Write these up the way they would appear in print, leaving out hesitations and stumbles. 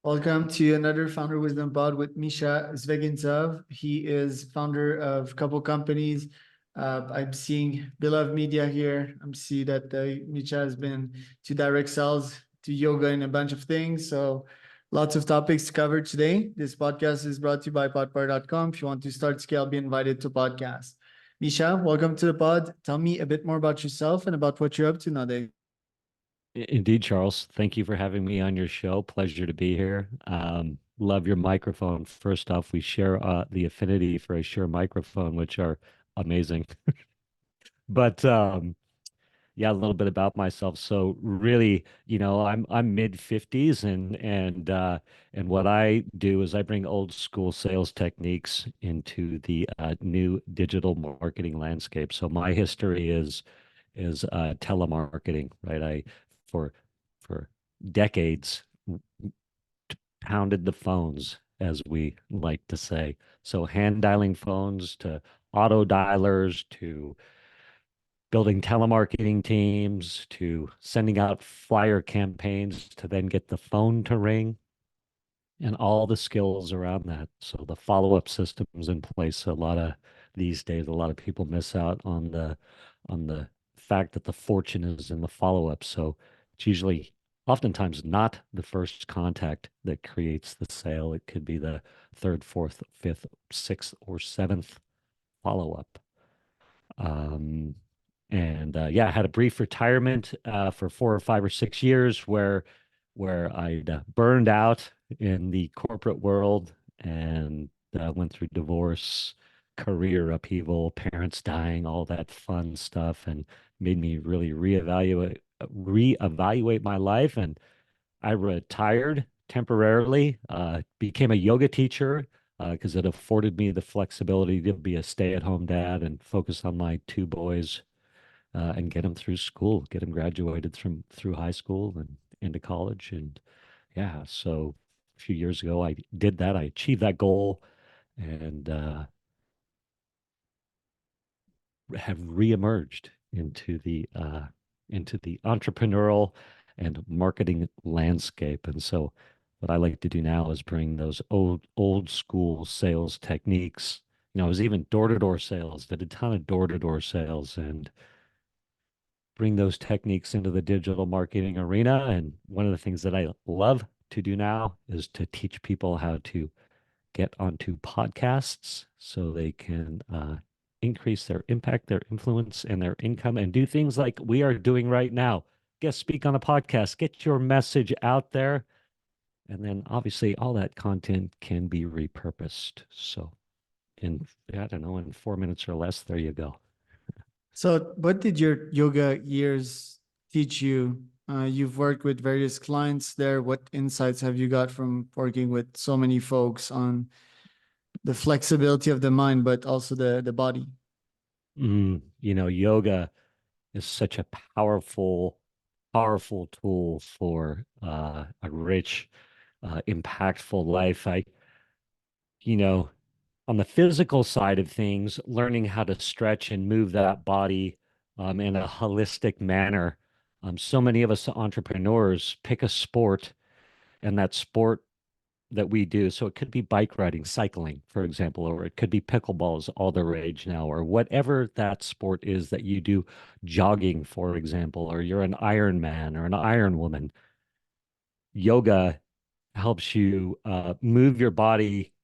Welcome to another Founder Wisdom Pod with Mischa zvegintzov. He is founder of a couple companies. I'm seeing Beloved Media here. I'm seeing that Mischa has been to direct sales, to yoga, and a bunch of things. So lots of topics to cover today. This podcast is brought to you by podpar.com. If you want to start scale, be invited to podcast. Mischa, welcome to the pod. Tell me a bit more about yourself and about what you're up to nowadays. Indeed, Charles. Thank you for having me on your show. Pleasure to be here. Love your microphone. First off, we share the affinity for a Shure microphone, which are amazing. But yeah, a little bit about myself. So really, I'm mid 50s and what I do is I bring old school sales techniques into the new digital marketing landscape. So my history is telemarketing, right? I for for decades pounded the phones, as we like to say. So hand dialing phones to auto dialers to building telemarketing teams to sending out flyer campaigns to then get the phone to ring and all the skills around that. So the follow-up systems in place. A lot of these days, a lot of people miss out on the fact that the fortune is in the follow-up. So it's usually oftentimes not the first contact that creates the sale. It could be the third, fourth, fifth, sixth, or seventh follow-up. Um, and yeah, I had a brief retirement for 4 or 5 or 6 years where I'd burned out in the corporate world and went through divorce, career upheaval, parents dying, all that fun stuff, and made me really reevaluate my life. And I retired temporarily, became a yoga teacher because it afforded me the flexibility to be a stay-at-home dad and focus on my two boys and get them through school, get them graduated through high school and into college. And yeah, so a few years ago, I did that. I achieved that goal and have reemerged into the entrepreneurial and marketing landscape. And so what I like to do now is bring those old school sales techniques. I was even door-to-door sales, did a ton of door-to-door sales and bring those techniques into the digital marketing arena. And one of the things that I love to do now is to teach people how to get onto podcasts so they can increase their impact, their influence, and their income and do things like we are doing right now. Guest speak on a podcast, get your message out there. And then obviously all that content can be repurposed. So I don't know, in 4 minutes or less, there you go. So, what did your yoga years teach you? You've worked with various clients there. What insights have you got from working with so many folks on the flexibility of the mind, but also the body? Yoga is such a powerful tool for a rich, impactful life. You know, on the physical side of things, learning how to stretch and move that body in a holistic manner. So many of us entrepreneurs pick a sport, and that sport that we do. So it could be bike riding, cycling, for example, or it could be pickleball is all the rage now, or whatever that sport is that you do, jogging, for example, or you're an Iron Man or an Iron Woman. Yoga helps you move your body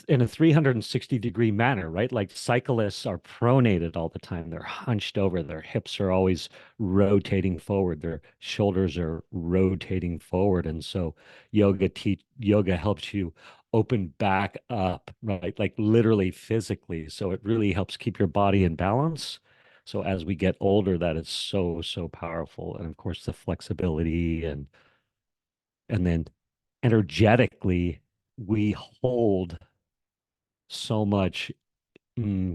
in a 360-degree manner, right? Like cyclists are pronated all the time. They're hunched over. Their hips are always rotating forward. Their shoulders are rotating forward. And so yoga helps you open back up, right? Like literally physically. So it really helps keep your body in balance. So as we get older, that is so, so powerful. And of course, the flexibility and then energetically, we hold so much mm,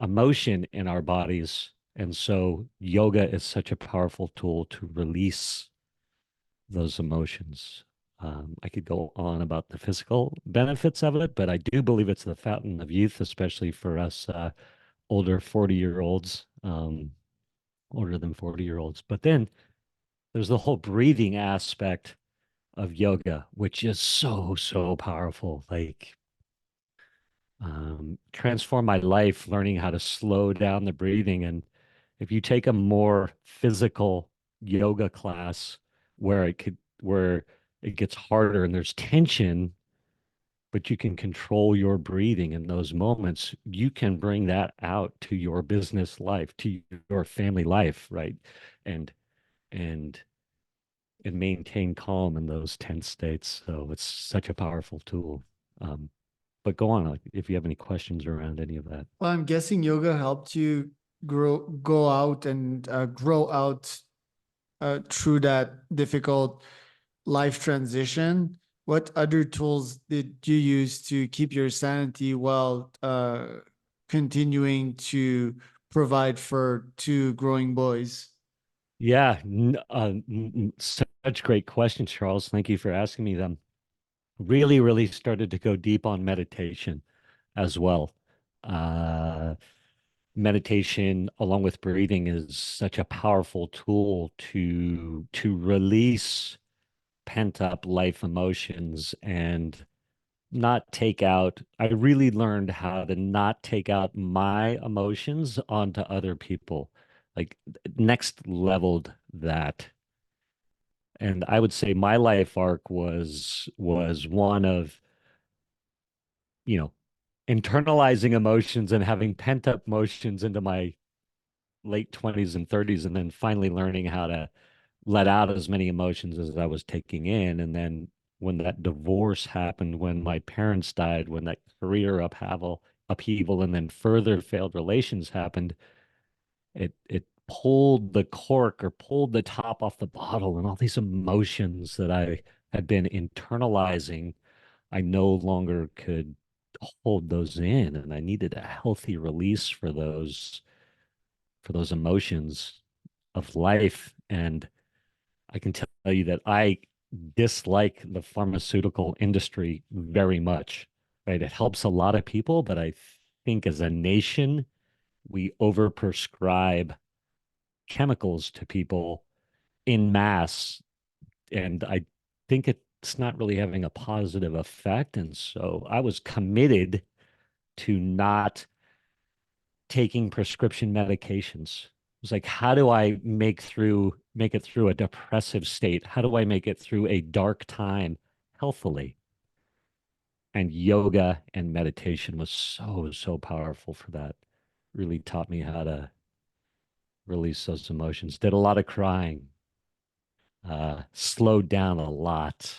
emotion in our bodies. And so yoga is such a powerful tool to release those emotions. I could go on about the physical benefits of it, but I do believe it's the fountain of youth, especially for us older 40-year-olds, older than 40-year-olds. But then there's the whole breathing aspect of yoga, which is so, so powerful. Like, transformed my life learning how to slow down the breathing. And if you take a more physical yoga class where it gets harder and there's tension, but you can control your breathing in those moments, you can bring that out to your business life, to your family life, right? And and and maintain calm in those tense states. So it's such a powerful tool. But go on, like, if you have any questions around any of that. Well, I'm guessing yoga helped you go out and grow out through that difficult life transition. What other tools did you use to keep your sanity while continuing to provide for two growing boys? Yeah, such great questions, Charles. Thank you for asking me them. Really, really started to go deep on meditation as well. Uh, Meditation, along with breathing, is such a powerful tool to release pent up life emotions and not take out. I really learned how to not take out my emotions onto other people, like next leveled that. And I would say my life arc was one of, you know, internalizing emotions and having pent up emotions into my late 20s and 30s, and then finally learning how to let out as many emotions as I was taking in. And then when that divorce happened, when my parents died, when that career upheaval, and then further failed relations happened, it pulled the cork or pulled the top off the bottle, and all these emotions that I had been internalizing, I no longer could hold those in, and I needed a healthy release for those emotions of life. And I can tell you that I dislike the pharmaceutical industry very much, right? It helps a lot of people, but I think as a nation, we overprescribe chemicals to people in mass. And I think it's not really having a positive effect. And so I was committed to not taking prescription medications. It was like, how do I make it through a depressive state? How do I make it through a dark time healthily? And yoga and meditation was so, so powerful for that. Really taught me how to release those emotions. Did a lot of crying, slowed down a lot.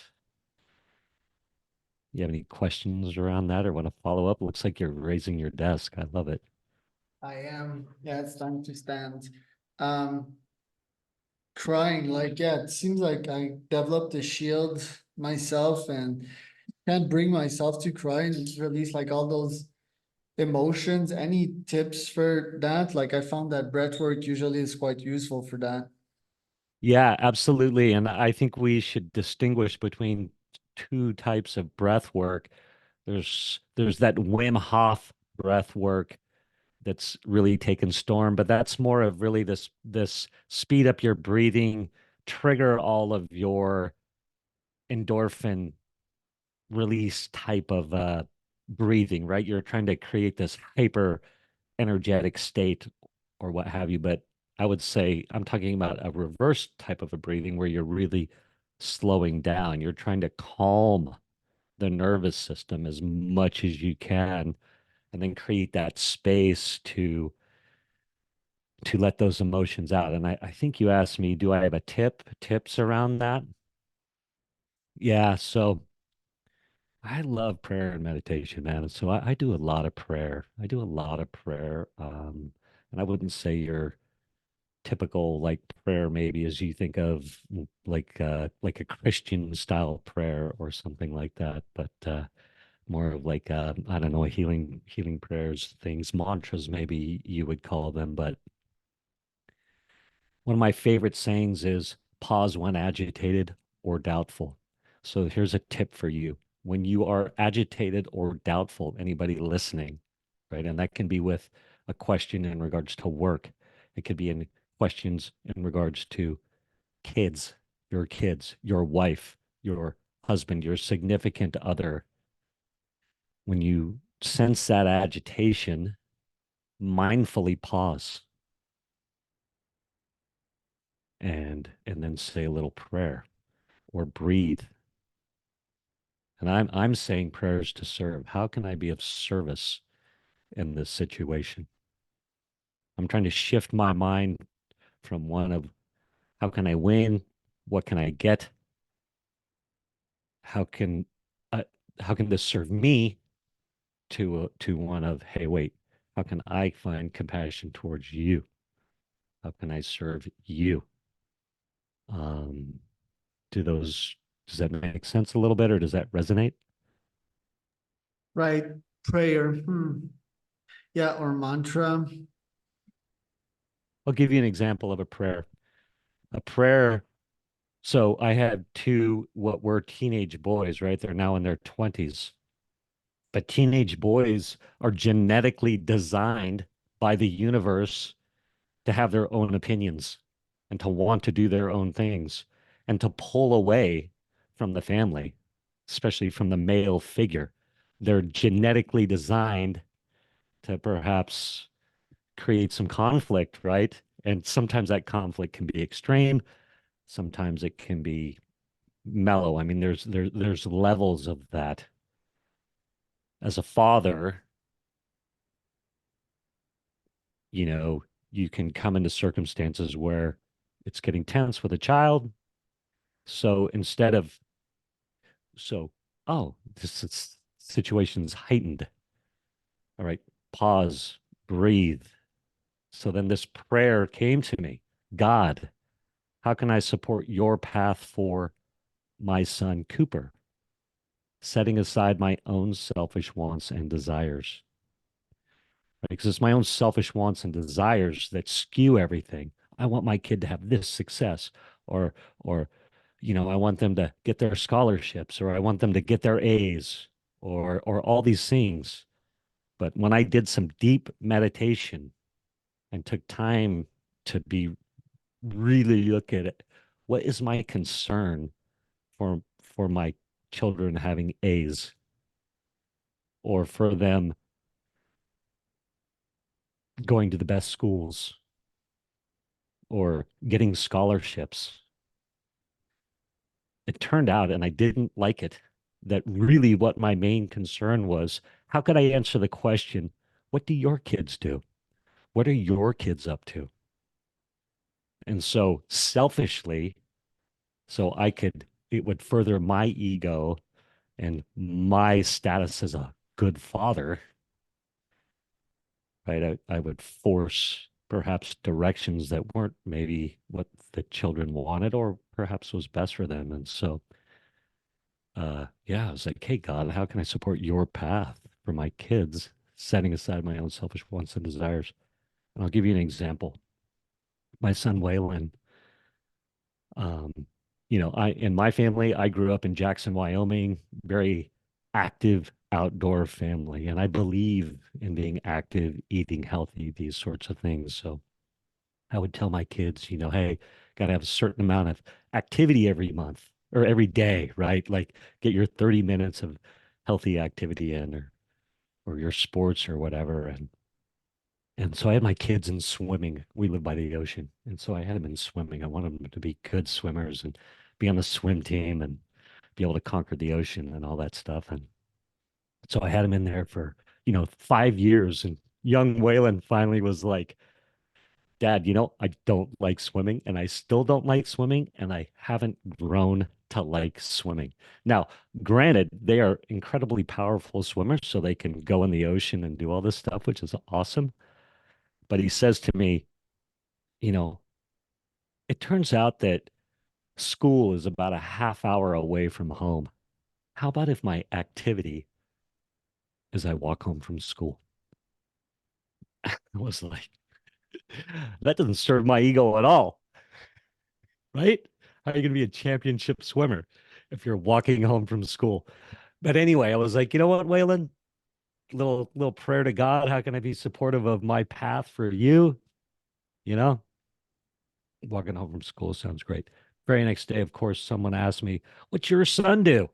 You have any questions around that or want to follow up? Looks like you're raising your desk. I love it. I am. Yeah, it's time to stand. Um, Crying, like, yeah, it seems like I developed a shield myself and can't bring myself to cry and just release like all those emotions. Any tips for that? Like, I found that breath work usually is quite useful for that. Yeah, absolutely. And I think we should distinguish between two types of breath work. There's that Wim Hof breath work that's really taken storm, but that's more of really this speed up your breathing, trigger all of your endorphin release type of breathing, right? You're trying to create this hyper energetic state or what have you. But I would say I'm talking about a reverse type of a breathing where you're really slowing down. You're trying to calm the nervous system as much as you can and then create that space to let those emotions out. And I think you asked me, do I have a tips around that? Yeah, so I love prayer and meditation, man. And so I do a lot of prayer. I do a lot of prayer. And I wouldn't say you're typical like prayer maybe as you think of like a Christian style prayer or something like that, but more of like I don't know, healing prayers, things, mantras maybe you would call them. But one of my favorite sayings is pause when agitated or doubtful. So here's a tip for you. When you are agitated or doubtful, anybody listening, right? And that can be with a question in regards to work. It could be in questions in regards to kids, your wife, your husband, your significant other, when you sense that agitation, mindfully pause and then say a little prayer or breathe. And I'm saying prayers to serve. How can I be of service in this situation? I'm trying to shift my mind from one of how can I win? What can I get? How can uh, how can this serve me? To one of, hey, wait, how can I find compassion towards you? How can I serve you? Um, do those does that make sense a little bit, or does that resonate? Right. Prayer. Yeah, or mantra. I'll give you an example of a prayer. A prayer. So I had two what were teenage boys, right? They're now in their 20s. But teenage boys are genetically designed by the universe to have their own opinions and to want to do their own things and to pull away from the family, especially from the male figure. They're genetically designed to perhaps create some conflict, right? And sometimes that conflict can be extreme, sometimes it can be mellow. I mean, there's levels of that. As a father, you know, you can come into circumstances where it's getting tense with a child. So instead of, so, oh, this situation's heightened. All right, pause, breathe. So then this prayer came to me. God, how can I support your path for my son Cooper, setting aside my own selfish wants and desires? Right? Because it's my own selfish wants and desires that skew everything. I want my kid to have this success, or I want them to get their scholarships, or I want them to get their A's, or all these things. But when I did some deep meditation and took time to be really look at it, what is my concern for my children having A's, or for them going to the best schools or getting scholarships? It turned out, and I didn't like it, that really what my main concern was, how could I answer the question, what do your kids do? What are your kids up to? And so selfishly, so it would further my ego and my status as a good father, right? I would force perhaps directions that weren't maybe what the children wanted or perhaps was best for them. And so, yeah, I was like, hey, God, how can I support your path for my kids, setting aside my own selfish wants and desires? And I'll give you an example. My son, Waylon, um, in my family, I grew up in Jackson, Wyoming, very active outdoor family. And I believe in being active, eating healthy, these sorts of things. So I would tell my kids, hey, got to have a certain amount of activity every month or every day, right? Like get your 30 minutes of healthy activity in or your sports or whatever. And so I had my kids in swimming. We live by the ocean. And so I had them in swimming. I wanted them to be good swimmers and be on the swim team and be able to conquer the ocean and all that stuff. And so I had them in there for, 5 years. And young Waylon finally was like, Dad, I don't like swimming and I still don't like swimming and I haven't grown to like swimming. Now, granted, they are incredibly powerful swimmers, so they can go in the ocean and do all this stuff, which is awesome. But he says to me, you know, it turns out that school is about a half hour away from home. How about if my activity is I walk home from school? I was like, that doesn't serve my ego at all, right? How are you going to be a championship swimmer if you're walking home from school? But anyway, I was like, you know what, Waylon? Little prayer to God. How can I be supportive of my path for you? You know, walking home from school sounds great. Very next day, of course, someone asked me, "What's your son do?"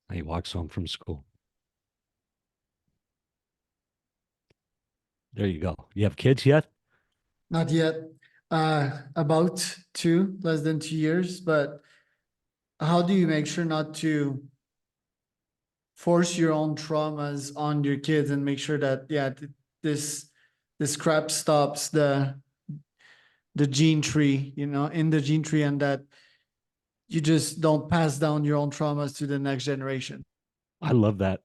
And he walks home from school. There you go. You have kids yet? Not yet. About two, less than 2 years, but how do you make sure not to force your own traumas on your kids and make sure that, yeah, this this crap stops the gene tree, in the gene tree, and that you just don't pass down your own traumas to the next generation? I love that.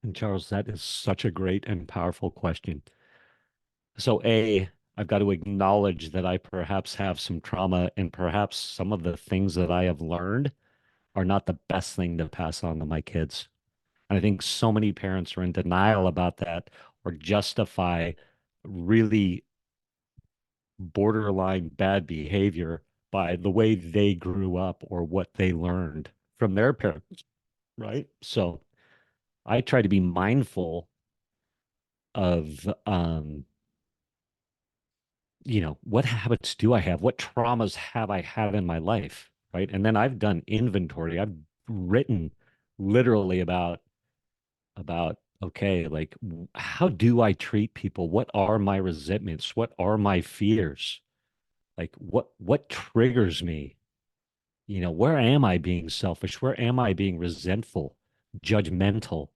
And Charles, that is such a great and powerful question. So, A, I've got to acknowledge that I perhaps have some trauma, and perhaps some of the things that I have learned are not the best thing to pass on to my kids. And I think so many parents are in denial about that or justify really borderline bad behavior by the way they grew up or what they learned from their parents, right? So I try to be mindful of what habits do I have? What traumas have I had in my life? Right. And then I've done inventory. I've written literally about okay, like how do I treat people? What are my resentments? What are my fears? Like what triggers me? Where am I being selfish? Where am I being resentful, judgmental?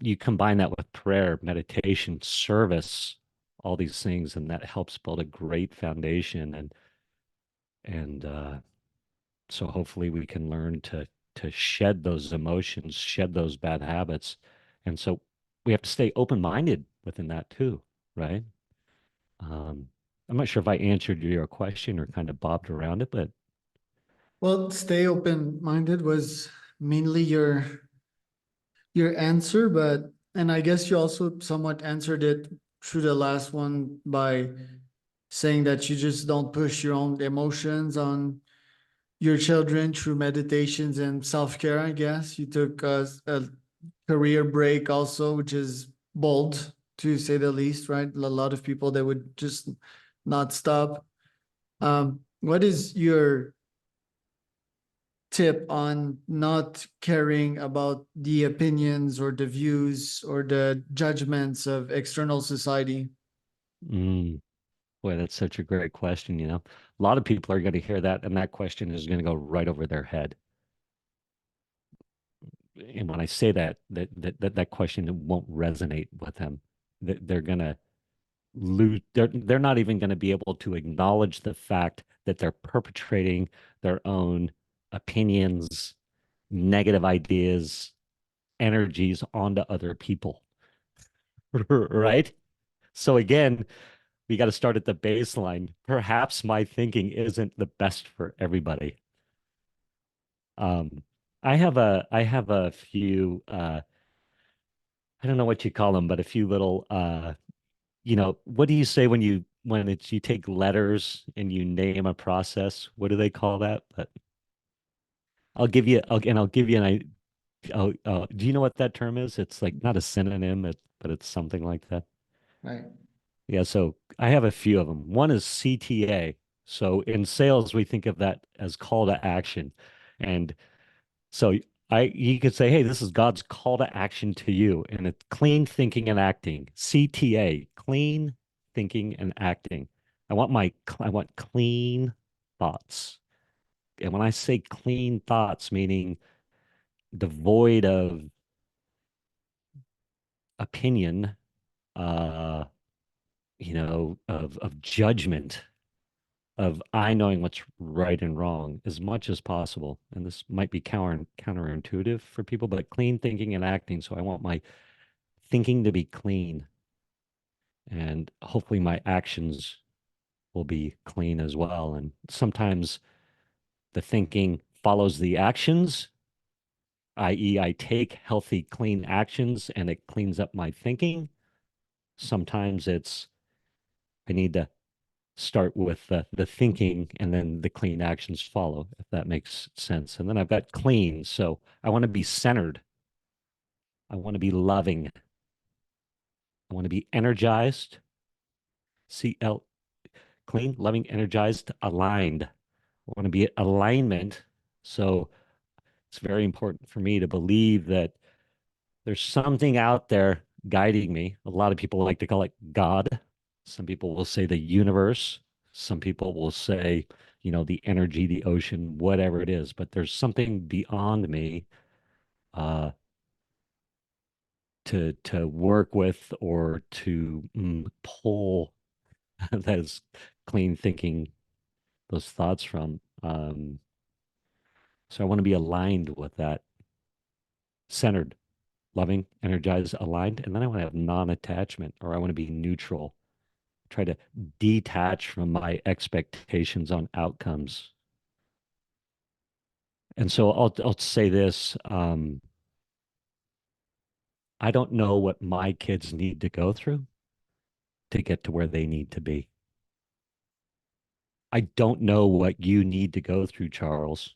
You combine that with prayer, meditation, service, all these things, and that helps build a great foundation. And so hopefully we can learn to shed those emotions, shed those bad habits. And so we have to stay open-minded within that too, right? Um, I'm not sure if I answered your question or kind of bobbed around it, but Well, stay open-minded was mainly your answer, but and I guess you also somewhat answered it through the last one by saying that you just don't push your own emotions on your children through meditations and self-care. I guess you took a career break also, which is bold to say the least, right? A lot of people that would just not stop. What is your tip on not caring about the opinions or the views or the judgments of external society? mm, boy, that's such a great question. A lot of people are going to hear that, and that question is going to go right over their head. And when I say that question won't resonate with them. They're going to lose. They're not even going to be able to acknowledge the fact that they're perpetrating their own opinions, negative ideas, energies onto other people. Right? So again, we got to start at the baseline. Perhaps my thinking isn't the best for everybody. Um, I have a few I don't know what you call them, but a few little what do you say when you take letters and you name a process? What do they call that? But I'll give you do you know what that term is? It's like not a synonym, but it's something like that. Right. Yeah, so I have a few of them. One is CTA. So in sales, we think of that as call to action. And so you could say, hey, this is God's call to action to you. And it's clean thinking and acting. CTA, clean thinking and acting. I want clean thoughts. And when I say clean thoughts, meaning devoid of opinion, uh, of judgment, of I knowing what's right and wrong as much as possible. And this might be counterintuitive for people, but clean thinking and acting. So I want my thinking to be clean, and hopefully my actions will be clean as well. And sometimes the thinking follows the actions, i.e., I take healthy, clean actions and it cleans up my thinking. Sometimes it's I need to start with the thinking and then the clean actions follow, if that makes sense. And then I've got clean. So I want to be centered. I want to be loving. I want to be energized. CL. clean, loving, energized, aligned. I want to be alignment. So it's very important for me to believe that there's something out there guiding me. A lot of people like to call it God. Some people will say the universe. Some people will say, the energy, the ocean, whatever it is. But there's something beyond me uh, to work with or to pull those clean thinking, those thoughts from. So I want to be aligned with that, centered, loving, energized, aligned. And then I want to have non-attachment, or I want to be neutral, try to detach from my expectations on outcomes. And so I'll say this, I don't know what my kids need to go through to get to where they need to be. I don't know what you need to go through, Charles,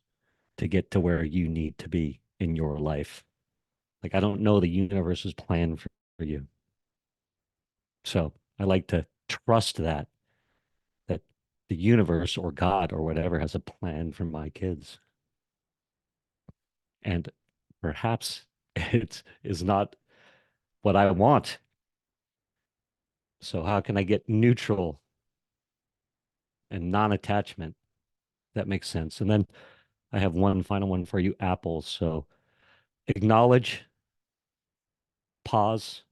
to get to where you need to be in your life. Like, I don't know the universe's plan for you. So I like to trust that the universe or God or whatever has a plan for my kids. And perhaps it is not what I want. So how can I get neutral and non-attachment? That makes sense. And then I have one final one for you, Apple. So acknowledge, pause,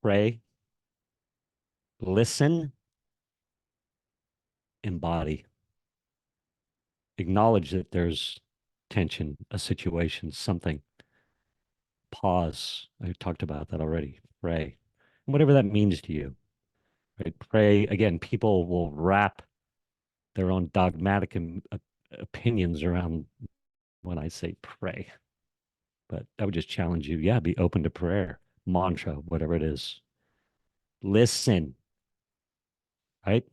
pray, listen, embody. Acknowledge that there's tension, a situation, something. Pause. I talked about that already. Pray. Whatever that means to you. Right? Pray. Again, people will wrap their own dogmatic opinions around when I say pray. But I would just challenge you, yeah, be open to prayer, mantra, whatever it is. Listen, right?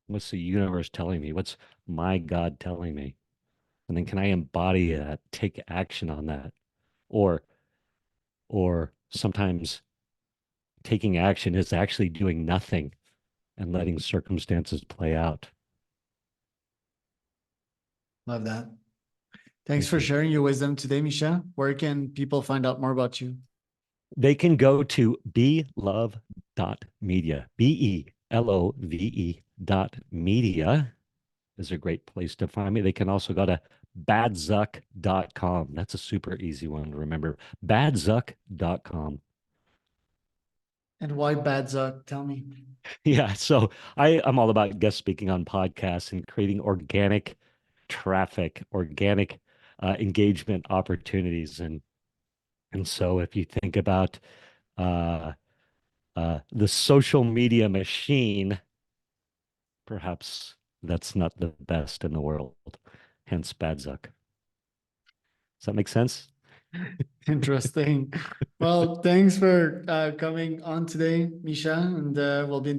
What's the universe telling me? What's my God telling me? And then can I embody that, take action on that? Or or sometimes taking action is actually doing nothing and letting circumstances play out. Love that. Thanks Thank for you. sharing your wisdom today, Mischa. Where can people find out more about you? They can go to belove.media, belove.media is a great place to find me. They can also go to badzuck.com. That's a super easy one to remember. Badzuck.com. And why Bad Zuck? Tell me. Yeah, so I'm all about guest speaking on podcasts and creating organic traffic, organic engagement opportunities. And so if you think about uh, the social media machine, perhaps that's not the best in the world. Hence Badzuck. Does that make sense? Interesting. Well, thanks for coming on today, Mischa, and we'll be in